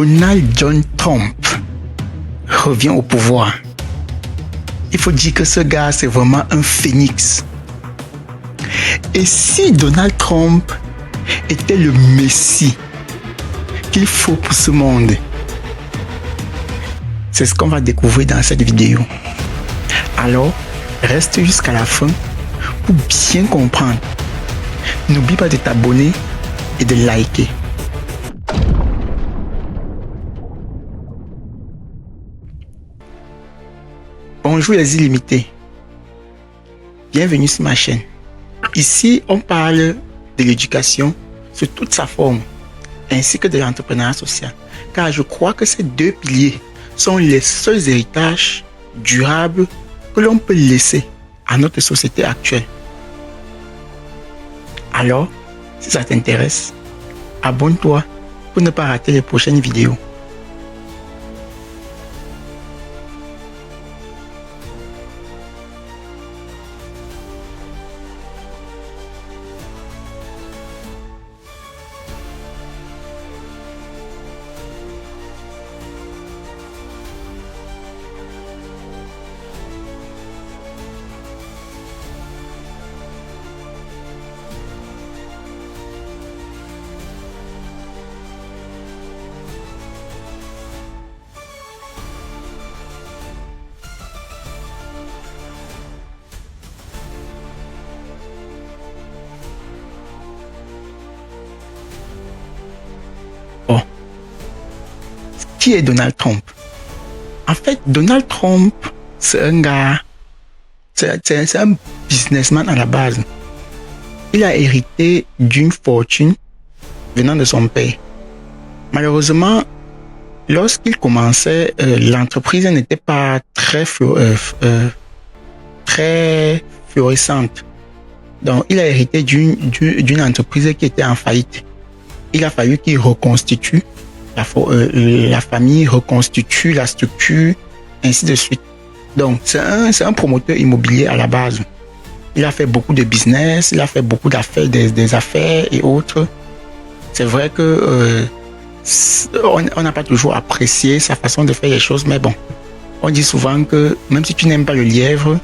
Donald John Trump revient au pouvoir, il faut dire que ce gars, c'est vraiment un phénix. Et si Donald Trump était le messie qu'il faut pour ce monde, c'est ce qu'on va découvrir dans cette vidéo. Alors, reste jusqu'à la fin pour bien comprendre. N'oublie pas de t'abonner et de liker. Bonjour les illimités. Bienvenue sur ma chaîne. Ici, on parle de l'éducation sous toute sa forme, ainsi que de l'entrepreneuriat social. Car je crois que ces deux piliers sont les seuls héritages durables que l'on peut laisser à notre société actuelle. Alors, si ça t'intéresse, abonne-toi pour ne pas rater les prochaines vidéos. Bon. Qui est Donald Trump? En fait, Donald Trump, c'est un gars, c'est un businessman à la base. Il a hérité d'une fortune venant de son père. Malheureusement, lorsqu'il commençait, l'entreprise n'était pas très florissante. Donc, il a hérité d'une entreprise qui était en faillite. Il a fallu qu'il reconstitue la famille, reconstitue la structure, ainsi de suite. Donc, c'est un promoteur immobilier à la base. Il a fait beaucoup de business, il a fait beaucoup d'affaires, des affaires et autres. C'est vrai que on n'a pas toujours apprécié sa façon de faire les choses, mais bon, on dit souvent que même si tu n'aimes pas le lièvre,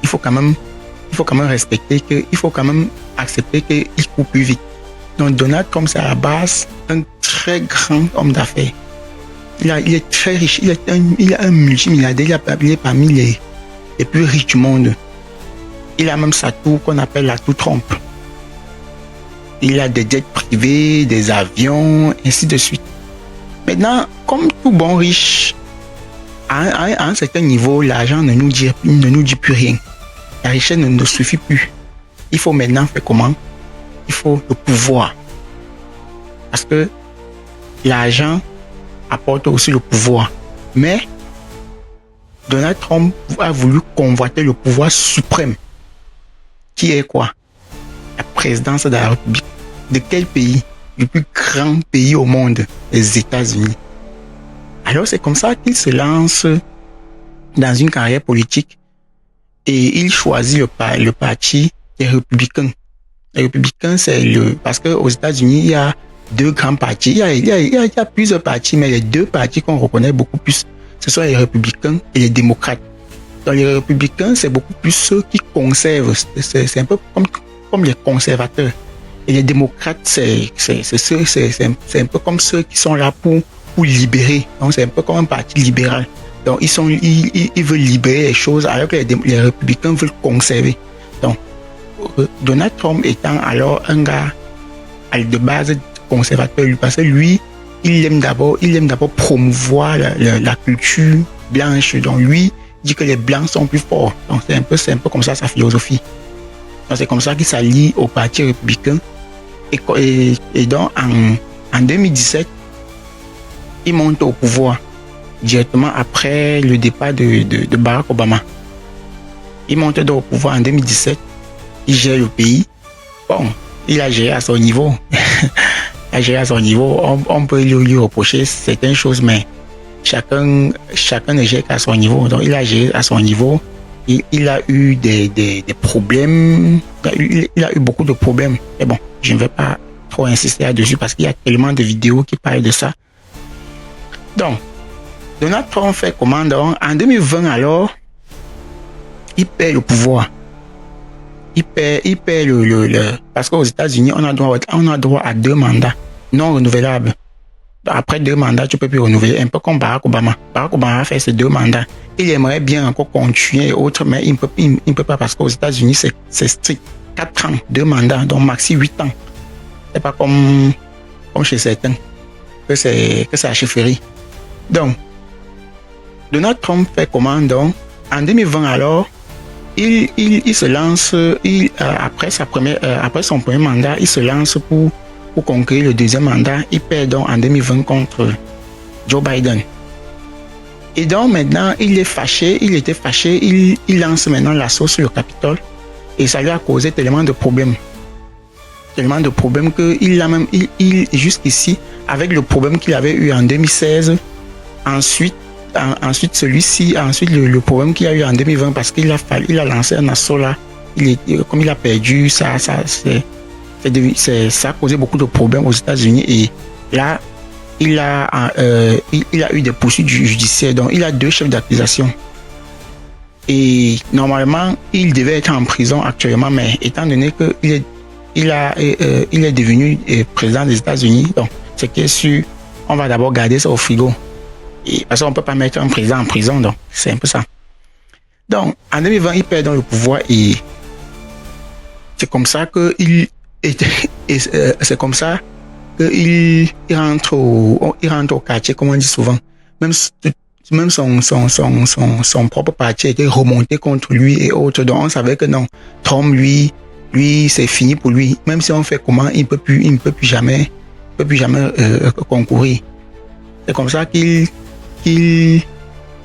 il faut quand même respecter il faut quand même accepter qu'il court plus vite. Donc Donald Trump, c'est à la base un très grand homme d'affaires. Il est très riche, il est un multimilliardaire, il est parmi les plus riches du monde. Il a même sa tour qu'on appelle la tour Trump. Il a des jets privés, des avions, ainsi de suite. Maintenant, comme tout bon riche, à un certain niveau, l'argent ne nous dit plus rien. La richesse ne suffit plus. Il faut maintenant faire comment? Il faut le pouvoir. Parce que l'argent apporte aussi le pouvoir. Mais Donald Trump a voulu convoiter le pouvoir suprême. Qui est quoi? La présidence de la République. De quel pays? Du plus grand pays au monde, les États-Unis. Alors c'est comme ça qu'il se lance dans une carrière politique et il choisit le parti des Républicains. Les Républicains, parce qu'aux États-Unis, il y a deux grands partis. Il y a plusieurs partis, mais les deux partis qu'on reconnaît beaucoup plus, ce sont les Républicains et les démocrates. Dans les Républicains, c'est beaucoup plus ceux qui conservent. C'est un peu comme les conservateurs. Et les démocrates, c'est un peu comme ceux qui sont là pour libérer. Donc, c'est un peu comme un parti libéral. Donc, ils veulent libérer les choses alors que les Républicains veulent conserver. Donc, Donald Trump étant alors un gars de base conservateur, parce que lui, il aime d'abord promouvoir la culture blanche. Donc, lui, il dit que les blancs sont plus forts. Donc, c'est un peu comme ça sa philosophie. Donc, c'est comme ça qu'il s'allie au parti républicain. Et donc, en 2017, il monte au pouvoir directement après le départ de Barack Obama. Il monte donc au pouvoir en 2017. Il gère le pays. Bon, il a géré à son niveau. Il a géré à son niveau. On peut lui reprocher certaines choses, mais chacun ne gère qu'à son niveau. Donc, il a géré à son niveau. Il a eu des problèmes. Il a eu beaucoup de problèmes. Mais bon, je ne vais pas trop insister là-dessus parce qu'il y a tellement de vidéos qui parlent de ça. Donc, Donald Trump fait comment? Donc, en 2020, alors, il perd le pouvoir. Il perd parce qu'aux États-Unis, on a droit à 2 mandats non renouvelables. Après 2 mandats, tu peux plus renouveler. Un peu comme Barack Obama. Barack Obama a fait ces 2 mandats. Il aimerait bien encore continuer et autres, mais il ne peut pas parce qu'aux États-Unis, c'est strict. 4 ans, 2 mandats, donc maxi 8 ans. C'est pas comme chez certains, que c'est à chefferie. Donc, Donald Trump fait comment? Donc, en 2020, alors, il se lance, après son premier mandat, il se lance pour conquérir le deuxième mandat. Il perd donc en 2020 contre Joe Biden. Et donc maintenant, il était fâché, il lance maintenant l'assaut sur le Capitole et ça lui a causé tellement de problèmes. Que jusqu'ici, avec le problème qu'il avait eu en 2016, ensuite le problème qu'il a eu en 2020 parce qu'il a lancé un assaut là, comme il a perdu, ça a causé beaucoup de problèmes aux États-Unis et là, il a eu des poursuites judiciaires, donc il a 2 chefs d'accusation. Et normalement, il devait être en prison actuellement, mais étant donné qu'il est devenu président des États-Unis, donc ce qui est sûr, on va d'abord garder ça au frigo. Et parce qu'on ne peut pas mettre un président en prison, donc c'est un peu ça. Donc, en 2020, il perd dans le pouvoir et c'est comme ça qu'il rentre au quartier, comme on dit souvent. Même son propre parti était remonté contre lui et autres. Donc, on savait que non, Trump, lui, c'est fini pour lui. Même si on fait comment, il ne peut plus jamais concourir. C'est comme ça qu'il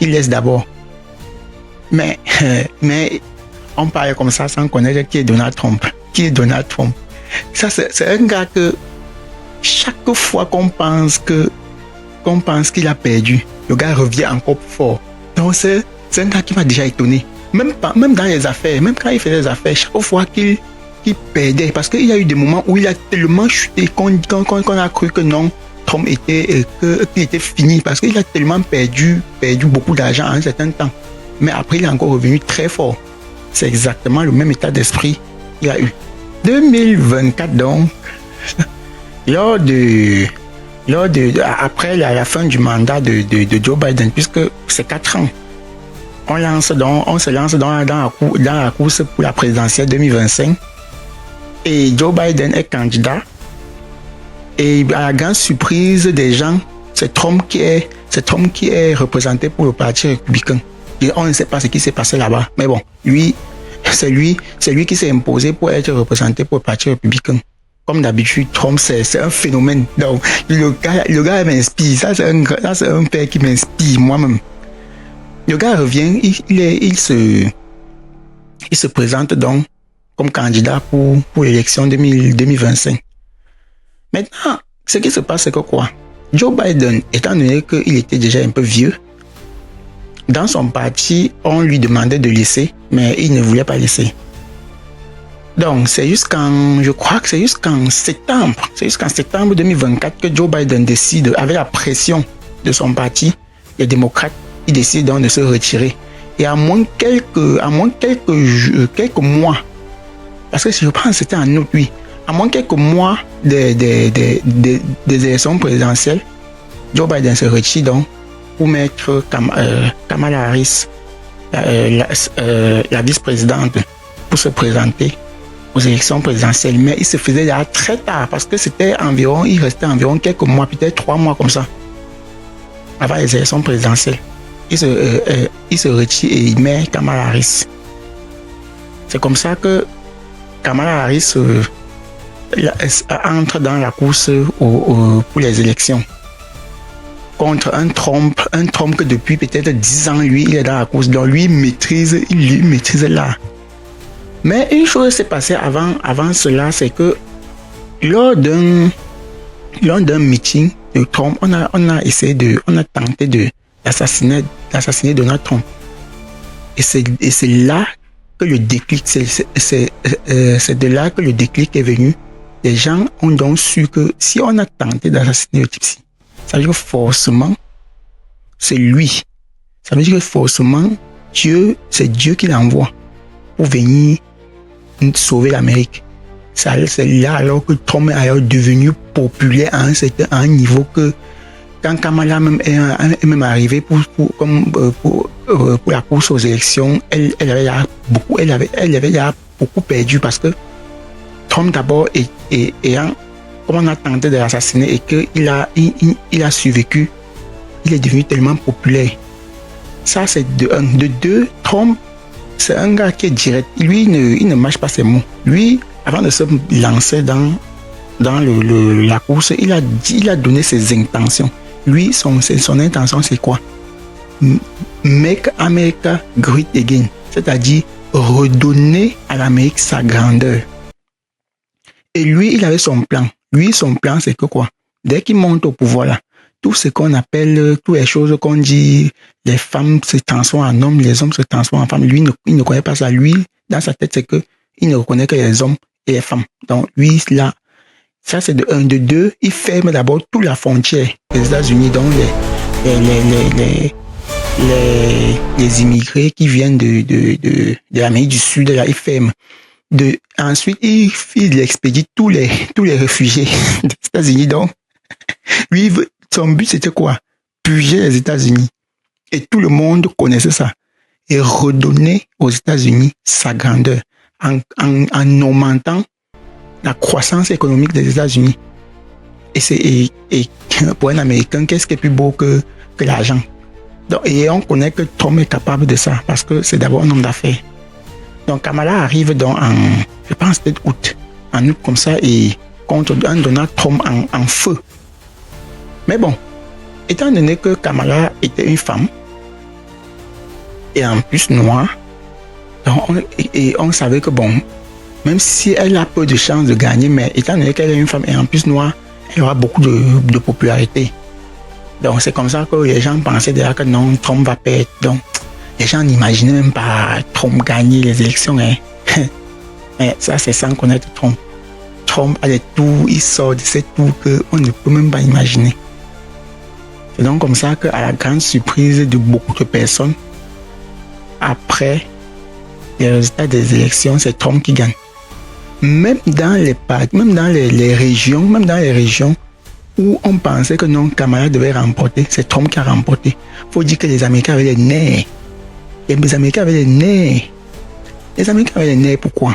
laisse d'abord. Mais on parle comme ça sans connaître qui est Donald Trump. Ça, c'est un gars que chaque fois qu'on pense qu'il a perdu, le gars revient encore plus fort. Donc c'est un gars qui m'a déjà étonné. Même dans les affaires, même quand il faisait les affaires, chaque fois qu'il perdait, parce qu'il y a eu des moments où il a tellement chuté qu'on a cru que non, Trump qu'il était fini parce qu'il a tellement perdu beaucoup d'argent en un certain temps. Mais après, il est encore revenu très fort. C'est exactement le même état d'esprit qu'il a eu. 2024, donc, après la fin du mandat de Joe Biden, puisque c'est 4 ans, on se lance dans la course pour la présidentielle 2025 et Joe Biden est candidat. Et à la grande surprise des gens, c'est Trump qui est représenté pour le Parti républicain. Et on ne sait pas ce qui s'est passé là-bas. Mais bon, c'est lui qui s'est imposé pour être représenté pour le Parti républicain. Comme d'habitude, Trump, c'est un phénomène. Donc, le gars m'inspire. Ça, c'est un père qui m'inspire moi-même. Le gars revient, il se présente donc comme candidat pour l'élection 2025. Maintenant, ce qui se passe, c'est que quoi? Joe Biden, étant donné qu'il était déjà un peu vieux, dans son parti, on lui demandait de laisser, mais il ne voulait pas laisser. Donc, je crois que c'est jusqu'en septembre 2024 que Joe Biden décide, avec la pression de son parti, les démocrates, il décide donc de se retirer. Et à moins quelques mois, parce que je pense que c'était en août, lui, à moins quelques mois des élections présidentielles, Joe Biden se retire donc pour mettre Kamala Harris, la vice-présidente, pour se présenter aux élections présidentielles. Mais il se faisait là très tard parce que il restait environ quelques mois, peut-être 3 mois comme ça, avant les élections présidentielles. Il se retire et il met Kamala Harris. C'est comme ça que Kamala Harris entre dans la course pour les élections contre un Trump que depuis peut-être 10 ans, lui, il est dans la course. Donc lui, il maîtrise là. Mais une chose s'est passée avant cela, c'est que lors d'un meeting de Trump, on a tenté d'assassiner Donald Trump. Et c'est là que le déclic, c'est de là que le déclic est venu. Les gens ont donc su que si on a tenté d'assassiner le type-ci, ça veut dire forcément c'est lui. Ça veut dire que forcément, c'est Dieu qui l'envoie pour venir sauver l'Amérique. C'est là alors que Trump est alors devenu populaire à un niveau que quand Kamala est même arrivée pour la course aux élections, elle avait beaucoup perdu parce que Trump d'abord ayant, comme on a tenté de l'assassiner et qu'il a survécu, il est devenu tellement populaire. Ça, c'est de un. De deux, Trump, c'est un gars qui est direct. Lui, il ne mâche pas ses mots. Lui, avant de se lancer dans la course, il a donné ses intentions. Lui, son intention, c'est quoi? Make America great again. C'est-à-dire redonner à l'Amérique sa grandeur. Et lui, il avait son plan. Lui, son plan, c'est que quoi? Dès qu'il monte au pouvoir, là, tout ce qu'on appelle, toutes les choses qu'on dit, les femmes se transforment en hommes, les hommes se transforment en femmes. Lui, il ne connaît pas ça. Lui, dans sa tête, c'est que il ne reconnaît que les hommes et les femmes. Donc, lui, là, ça, c'est de un. De deux, il ferme d'abord toute la frontière des États-Unis, donc les immigrés qui viennent de l'Amérique du Sud, là, il ferme. Ensuite, il expédie tous les réfugiés des États-Unis. Donc, lui, son but, c'était quoi? Purger les États-Unis. Et tout le monde connaissait ça. Et redonner aux États-Unis sa grandeur en augmentant la croissance économique des États-Unis. Et pour un Américain, qu'est-ce qui est plus beau que l'argent? Et on connaît que Trump est capable de ça parce que c'est d'abord un homme d'affaires. Donc Kamala arrive je pense peut-être en août comme ça, et contre un Donald Trump en feu. Mais bon, étant donné que Kamala était une femme, et en plus noire, et on savait que bon, même si elle a peu de chances de gagner, mais étant donné qu'elle est une femme et en plus noire, elle aura beaucoup de popularité. Donc c'est comme ça que les gens pensaient déjà que non, Trump va perdre. Donc les gens n'imaginaient même pas Trump gagner les élections. Hein. Mais ça, c'est sans connaître Trump. Trump a des tours, il sort de ces tours qu'on ne peut même pas imaginer. C'est donc comme ça qu'à la grande surprise de beaucoup de personnes, après les résultats des élections, c'est Trump qui gagne. Même dans les régions où on pensait que non, Kamala devait remporter, c'est Trump qui a remporté. Il faut dire que les Américains avaient les nerfs. Les Américains avaient les nerfs. Les Américains avaient les nerfs, pourquoi?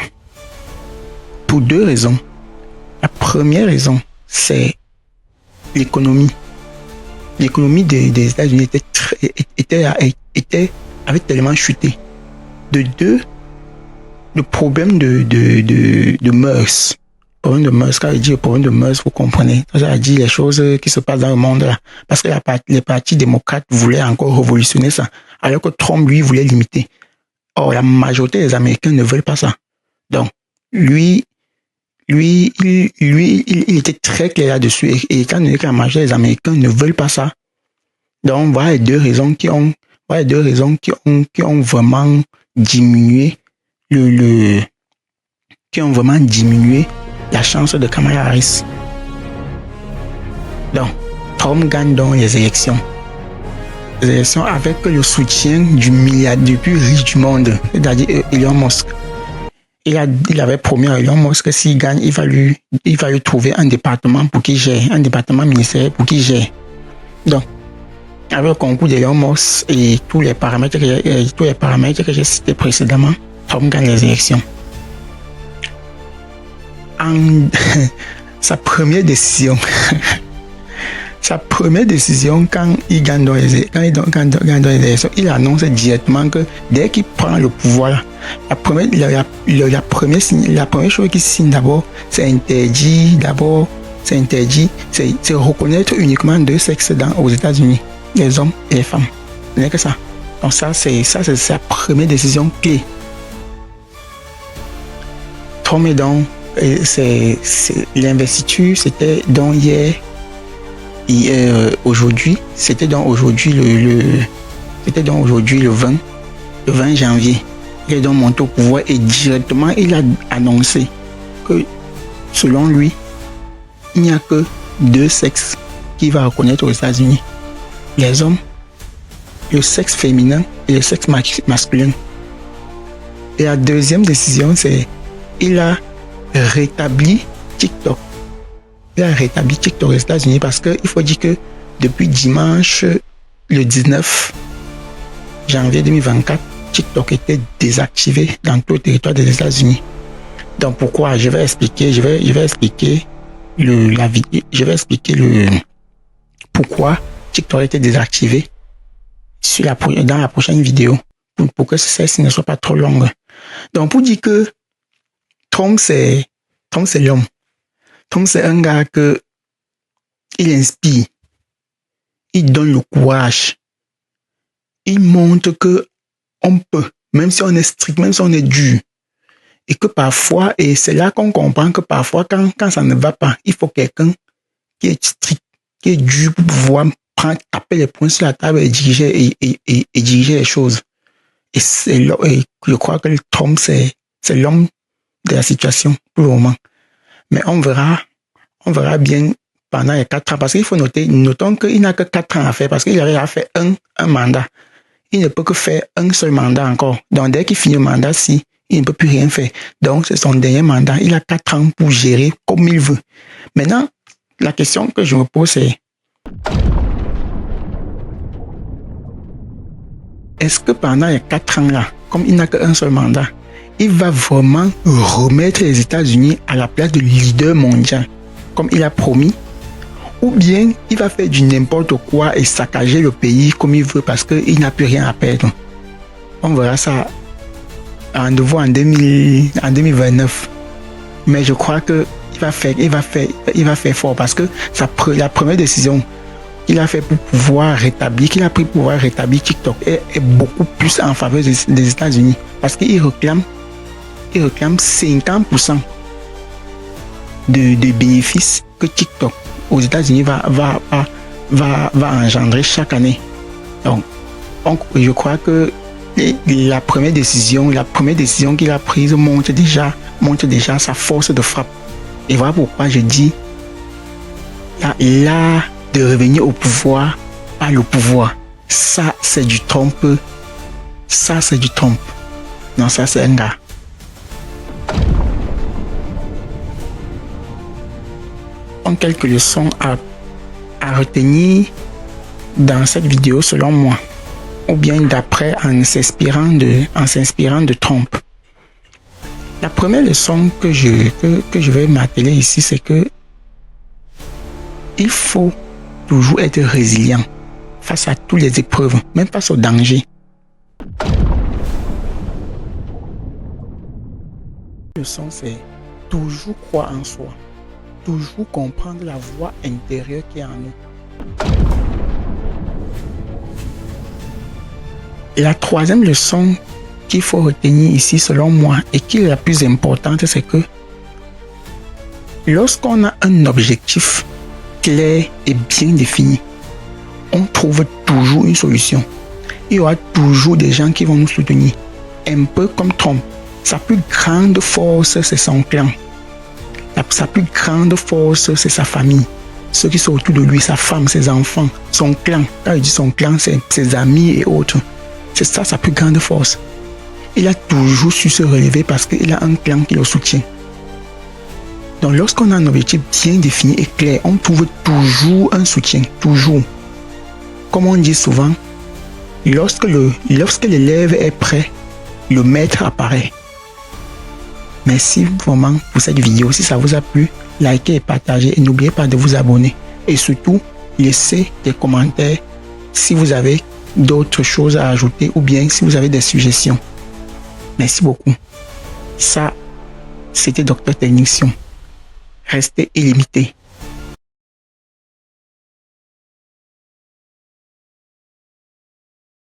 Pour deux raisons. La première raison, c'est l'économie. L'économie des États-Unis avait tellement chuté. De deux, le problème de mœurs. Quand je dis le problème de mœurs, vous comprenez. Ça veut dire les choses qui se passent dans le monde là. Parce que les partis démocrates voulaient encore révolutionner ça. Alors que Trump, lui, voulait limiter. Or, la majorité des Américains ne veulent pas ça. Donc, lui, il était très clair là-dessus. Et étant donné que la majorité des Américains ne veulent pas ça, donc voilà les deux raisons qui ont vraiment diminué la chance de Kamala Harris. Donc, Trump gagne donc les élections. Les élections avec le soutien du milliardaire le plus riche du monde, c'est-à-dire Elon Musk. Il avait promis à Elon Musk que s'il gagne, il va lui trouver un département pour qu'il gère, un département ministériel pour qu'il gère. Donc, avec le concours d'Elon Musk et tous les paramètres que j'ai cités précédemment, Trump gagne les élections. Sa première décision quand il gagne dans les élections, il annonce directement que dès qu'il prend le pouvoir, la première chose qu'il signe d'abord, c'est reconnaître uniquement deux sexes aux États-Unis, les hommes et les femmes. Ce n'est que ça. Donc c'est sa première décision clé. Trump est donc l'investiture, c'était donc hier. Aujourd'hui le 20 janvier. Il est donc monté au pouvoir et directement il a annoncé que selon lui, il n'y a que deux sexes qu'il va reconnaître aux États-Unis, les hommes le sexe féminin et le sexe masculin. Et la deuxième décision, c'est il a rétabli TikTok. Il a rétabli TikTok aux États-Unis parce qu'il faut dire que depuis dimanche, le 19 janvier 2024, TikTok était désactivé dans tout le territoire des États-Unis. Donc pourquoi? Je vais expliquer pourquoi TikTok était désactivé dans la prochaine vidéo pour que celle-ci ne soit pas trop longue. Donc pour dire que Trump c'est l'homme. Trump c'est un gars que il inspire, il donne le courage, il montre que on peut, même si on est strict, même si on est dur, et que parfois, et c'est là qu'on comprend que parfois quand ça ne va pas, il faut quelqu'un qui est strict, qui est dur pour pouvoir taper les poings sur la table et diriger les choses. Et je crois que Trump c'est l'homme de la situation pour le moment. Mais on verra bien pendant les 4 ans, parce qu'il faut notons qu'il n'a que 4 ans à faire, parce qu'il a fait un mandat. Il ne peut que faire un seul mandat encore. Donc dès qu'il finit le mandat, il ne peut plus rien faire. Donc c'est son dernier mandat. Il a 4 ans pour gérer comme il veut. Maintenant, la question que je me pose c'est: est-ce que pendant les 4 ans-là, comme il n'a qu'un seul mandat, il va vraiment remettre les États-Unis à la place de leader mondial, comme il a promis? Ou bien il va faire du n'importe quoi et saccager le pays comme il veut parce qu'il n'a plus rien à perdre? On verra ça en 2029. Mais je crois qu'il va faire fort parce que la première décision qu'il a fait pour pouvoir rétablir, TikTok est beaucoup plus en faveur des États-Unis parce qu'il réclame 50% de bénéfices que TikTok aux États-Unis va engendrer chaque année. Donc, je crois que la première décision qu'il a prise montre déjà sa force de frappe. Et voilà pourquoi je dis là de revenir au pouvoir par le pouvoir. Ça, c'est du Trump. Non, ça, c'est un gars. Quelques leçons à retenir dans cette vidéo selon moi, ou bien d'après en s'inspirant de Trump. La première leçon que je vais m'atteler ici, c'est que il faut toujours être résilient face à toutes les épreuves, même face au danger. La leçon, c'est toujours croire en soi. Toujours comprendre la voix intérieure qui est en nous. Et la troisième leçon qu'il faut retenir ici, selon moi, et qui est la plus importante, c'est que lorsqu'on a un objectif clair et bien défini, on trouve toujours une solution. Il y aura toujours des gens qui vont nous soutenir. Un peu comme Trump. Sa plus grande force, c'est son clan. Sa plus grande force, c'est sa famille. Ceux qui sont autour de lui, sa femme, ses enfants, son clan. Quand il dit son clan, c'est ses amis et autres. C'est ça sa plus grande force. Il a toujours su se relever parce qu'il a un clan qui le soutient. Donc lorsqu'on a un objectif bien défini et clair, on trouve toujours un soutien. Toujours. Comme on dit souvent, lorsque l'élève est prêt, le maître apparaît. Merci vraiment pour cette vidéo. Si ça vous a plu, likez et partagez. Et n'oubliez pas de vous abonner. Et surtout, laissez des commentaires si vous avez d'autres choses à ajouter ou bien si vous avez des suggestions. Merci beaucoup. Ça, c'était Dr Technicien. Restez illimité.